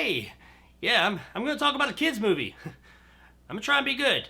Hey, yeah, I'm gonna talk about a kids movie. I'm gonna try and be good.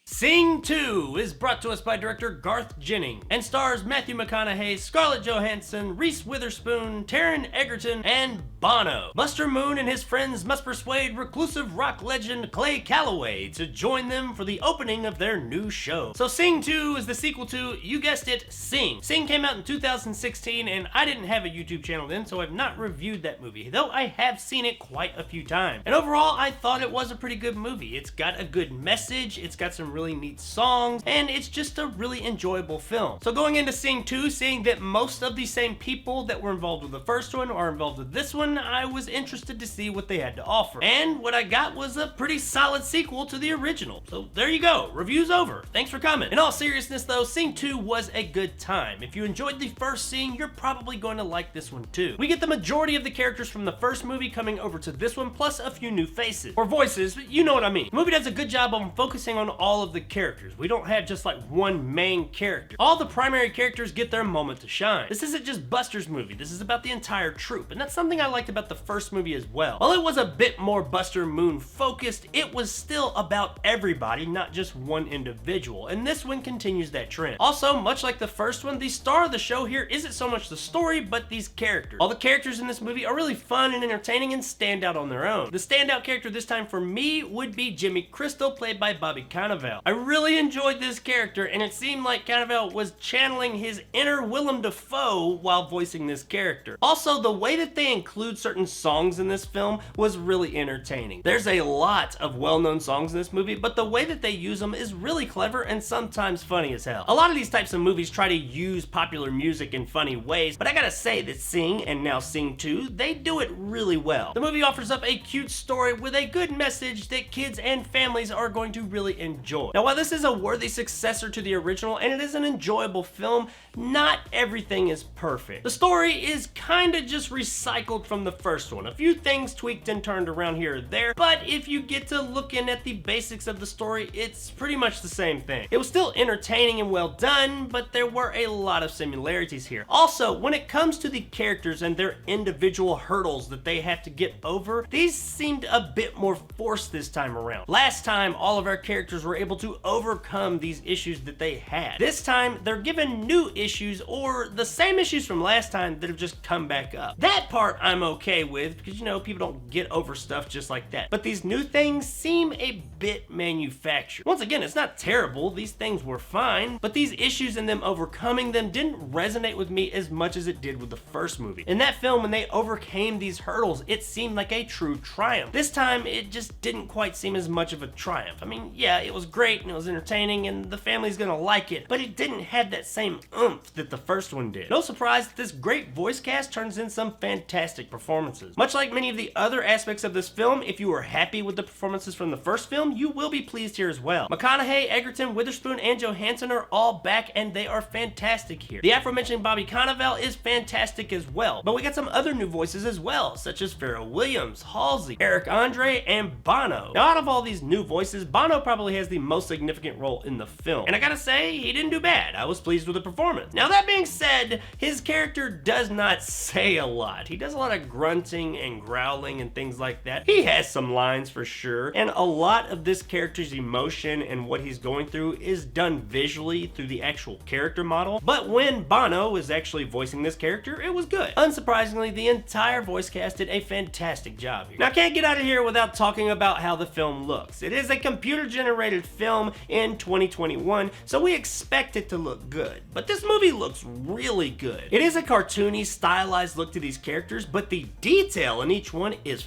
Sing 2 is brought to us by director Garth Jennings and stars Matthew McConaughey, Scarlett Johansson, Reese Witherspoon, Taron Egerton, and Bono. Buster Moon and his friends must persuade reclusive rock legend Clay Calloway to join them for the opening of their new show. So Sing 2 is the sequel to, you guessed it, Sing. Sing came out in 2016 and I didn't have a YouTube channel then, so I've not reviewed that movie, though I have seen it quite a few times. And overall, I thought it was a pretty good movie. It's got a good message, it's got some really neat songs, and it's just a really enjoyable film. So going into Sing 2, seeing that most of the same people that were involved with the first one are involved with this one, I was interested to see what they had to offer. And what I got was a pretty solid sequel to the original. So there you go, review's over. Thanks for coming. In all seriousness though, Sing 2 was a good time. If you enjoyed the first Sing, you're probably going to like this one too. We get the majority of the characters from the first movie coming over to this one, plus a few new faces. Or voices, but you know what I mean. The movie does a good job on focusing on all of the characters. We don't have just like one main character. All the primary characters get their moment to shine. This isn't just Buster's movie, this is about the entire troupe, and that's something I liked about the first movie as well. While it was a bit more Buster Moon focused, it was still about everybody, not just one individual, and this one continues that trend. Also, much like the first one, the star of the show here isn't so much the story, but these characters. All the characters in this movie are really fun and entertaining and stand out on their own. The standout character this time for me would be Jimmy Crystal, played by Bobby Cannavale. I really enjoyed this character, and it seemed like Cannavale was channeling his inner Willem Dafoe while voicing this character. Also, the way that they include certain songs in this film was really entertaining. There's a lot of well-known songs in this movie, but the way that they use them is really clever and sometimes funny as hell. A lot of these types of movies try to use popular music in funny ways, but I gotta say that Sing, and now Sing 2, they do it really well. The movie offers up a cute story with a good message that kids and families are going to really enjoy. Now, while this is a worthy successor to the original and it is an enjoyable film, not everything is perfect. The story is kinda just recycled from the first one. A few things tweaked and turned around here or there, but if you get to looking at the basics of the story, it's pretty much the same thing. It was still entertaining and well done, but there were a lot of similarities here. Also, when it comes to the characters and their individual hurdles that they have to get over, these seemed a bit more forced this time around. Last time, all of our characters were able to overcome these issues that they had. This time, they're given new issues or the same issues from last time that have just come back up. That part I'm okay with because, you know, people don't get over stuff just like that. But these new things seem a bit manufactured. Once again, it's not terrible. These things were fine, but these issues and them overcoming them didn't resonate with me as much as it did with the first movie. In that film, when they overcame these hurdles, it seemed like a true triumph. This time, it just didn't quite seem as much of a triumph. I mean, yeah, it was great and it was entertaining and the family's gonna like it, but it didn't have that same oomph that the first one did. No surprise that this great voice cast turns in some fantastic performances. Much like many of the other aspects of this film, if you were happy with the performances from the first film, you will be pleased here as well. McConaughey, Egerton, Witherspoon, and Johansson are all back and they are fantastic here. The aforementioned Bobby Cannavale is fantastic as well, but we got some other new voices as well, such as Pharrell Williams, Halsey, Eric Andre, and Bono. Now, out of all these new voices, Bono probably has the most significant role in the film, and I gotta say, he didn't do bad. I was pleased with the performance. Now, that being said, his character does not say a lot. He does a lot of grunting and growling and things like that. He has some lines for sure, and a lot of this character's emotion and what he's going through is done visually through the actual character model, but when Bono was actually voicing this character, it was good. Unsurprisingly, the entire voice cast did a fantastic job here. Now, I can't get out of here without talking about how the film looks. It is a computer-generated film in 2021, so we expect it to look good, but this movie looks really good. It is a cartoony, stylized look to these characters, but the detail in each one is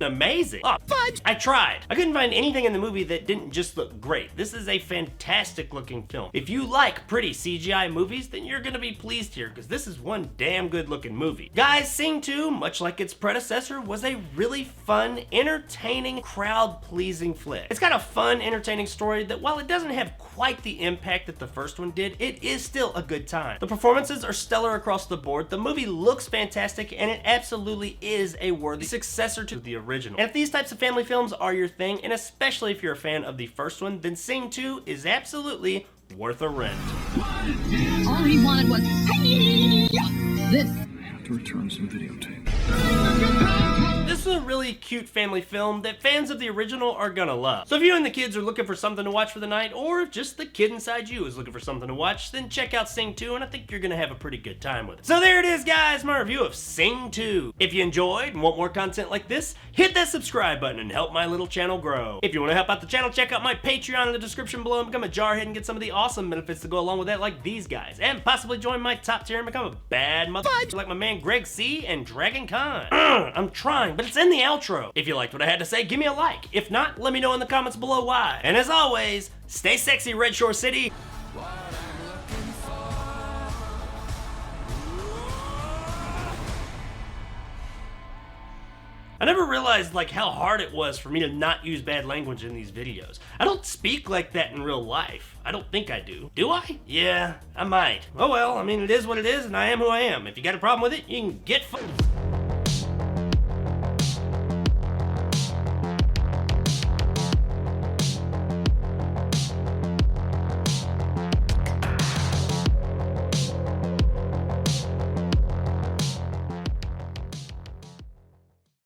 Amazing. Oh, I tried. I couldn't find anything in the movie that didn't just look great. This is a fantastic looking film. If you like pretty CGI movies, then you're gonna be pleased here, because this is one damn good looking movie. Guys, Sing 2, much like its predecessor, was a really fun, entertaining, crowd-pleasing flick. It's got a fun, entertaining story that, while it doesn't have quite the impact that the first one did, it is still a good time. The performances are stellar across the board, the movie looks fantastic, and it absolutely is a worthy successor to the original. And if these types of family films are your thing, and especially if you're a fan of the first one, then Sing 2 is absolutely worth a rent. All he wanted was this. I have to return some videotape. This is a really cute family film that fans of the original are gonna love. So if you and the kids are looking for something to watch for the night, or if just the kid inside you is looking for something to watch, then check out Sing 2, and I think you're gonna have a pretty good time with it. So there it is, guys, my review of Sing 2. If you enjoyed and want more content like this, hit that subscribe button and help my little channel grow. If you want to help out the channel, check out my Patreon in the description below and become a jarhead and get some of the awesome benefits to go along with that, like these guys, and possibly join my top tier and become a bad mother like my man Greg C and Dragon Khan. I'm trying, but it's in the outro. If you liked what I had to say, give me a like. If not, let me know in the comments below why. And as always, stay sexy, Red Shore City. I never realized like how hard it was for me to not use bad language in these videos. I don't speak like that in real life. I don't think I do. Do I? Yeah, I might. Oh well, I mean, it is what it is, and I am who I am. If you got a problem with it, you can get fucked.